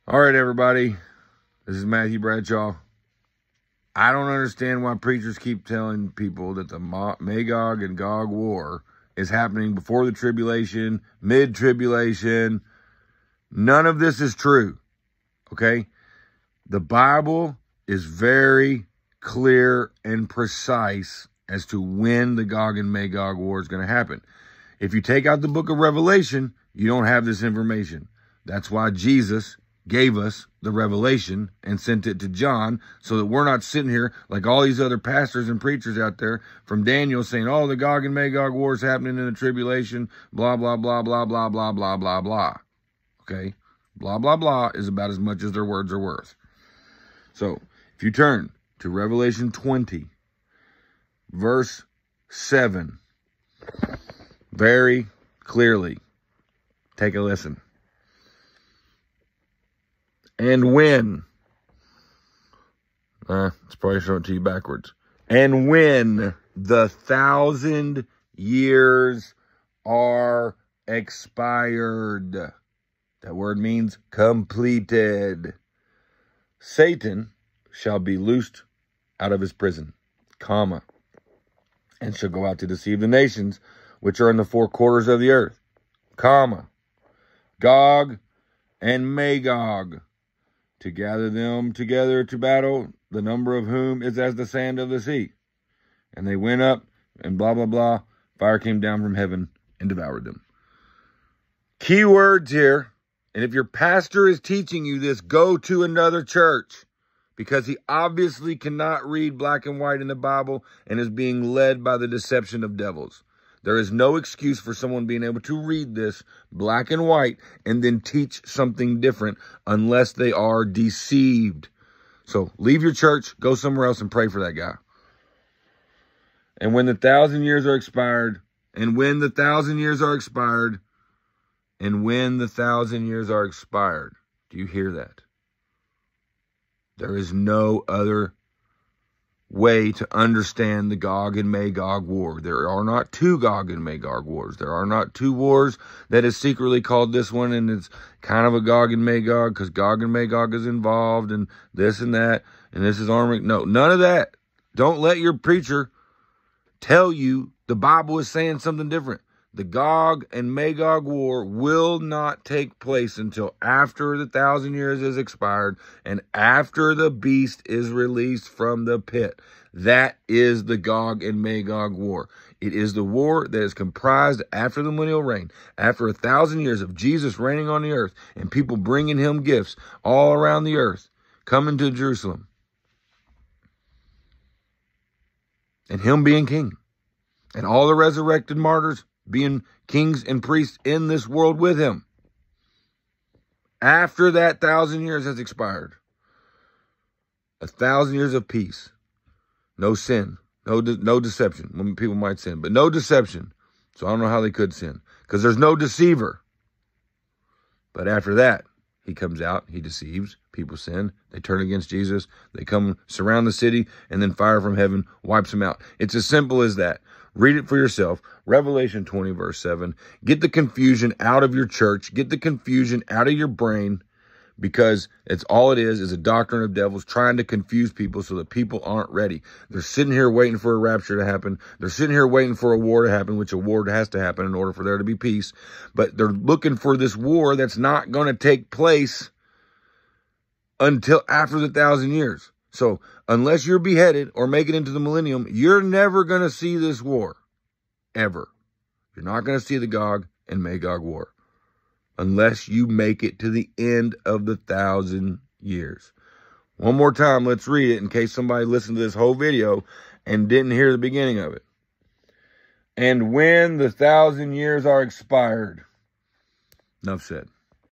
All right, everybody. This is Matthew Bradshaw. I don't understand why preachers keep telling people that the Magog and Gog war is happening before the tribulation, mid-tribulation. None of this is true, okay? The Bible is very clear and precise as to when the Gog and Magog war is going to happen. If you take out the book of Revelation, you don't have this information. That's why Jesus gave us the revelation and sent it to John, so that we're not sitting here like all these other pastors and preachers out there from Daniel saying, oh, the Gog and Magog war is happening in the tribulation, blah, blah, blah, blah, blah, blah, blah, blah, blah. Okay? Blah, blah, blah is about as much as their words are worth. So, if you turn to Revelation 20, verse 7, very clearly, take a listen. And when, it's probably showing it to you backwards. And when the 1,000 years are expired, that word means completed, Satan shall be loosed out of his prison, comma, and shall go out to deceive the nations which are in the four quarters of the earth, comma, Gog and Magog, to gather them together to battle, the number of whom is as the sand of the sea. And they went up, and blah, blah, blah. Fire came down from heaven and devoured them. Key words here. And if your pastor is teaching you this, go to another church, because he obviously cannot read black and white in the Bible and is being led by the deception of devils. There is no excuse for someone being able to read this black and white and then teach something different unless they are deceived. So leave your church, go somewhere else and pray for that guy. And when the 1,000 years are expired, and when the 1,000 years are expired, and when the 1,000 years are expired, do you hear that? There is no other way to understand the Gog and Magog war. There are not two Gog and Magog wars. There are not two wars that is secretly called this one, and it's kind of a Gog and Magog because Gog and Magog is involved and this and that, and this is arming. No, none of that. Don't let your preacher tell you the Bible is saying something different. The Gog and Magog war will not take place until after the 1,000 years is expired and after the beast is released from the pit. That is the Gog and Magog war. It is the war that is comprised after the millennial reign, after 1,000 years of Jesus reigning on the earth and people bringing him gifts all around the earth, coming to Jerusalem, and him being king, and all the resurrected martyrs being kings and priests in this world with him. After that 1,000 years has expired, 1,000 years of peace, no sin, no deception. When people might sin, but no deception. So I don't know how they could sin, because there's no deceiver. But after that, he comes out, he deceives, people sin, they turn against Jesus, they come surround the city, and then fire from heaven wipes them out. It's as simple as that. Read it for yourself. Revelation 20, verse 7. Get the confusion out of your church. Get the confusion out of your brain, because it's all it is a doctrine of devils trying to confuse people so that people aren't ready. They're sitting here waiting for a rapture to happen. They're sitting here waiting for a war to happen, which a war has to happen in order for there to be peace. But they're looking for this war that's not going to take place until after the 1,000 years. So unless you're beheaded or make it into the millennium, you're never going to see this war. Ever. You're not going to see the Gog and Magog war unless you make it to the end of the 1,000 years. One more time, let's read it in case somebody listened to this whole video and didn't hear the beginning of it. And when the 1,000 years are expired. Enough said.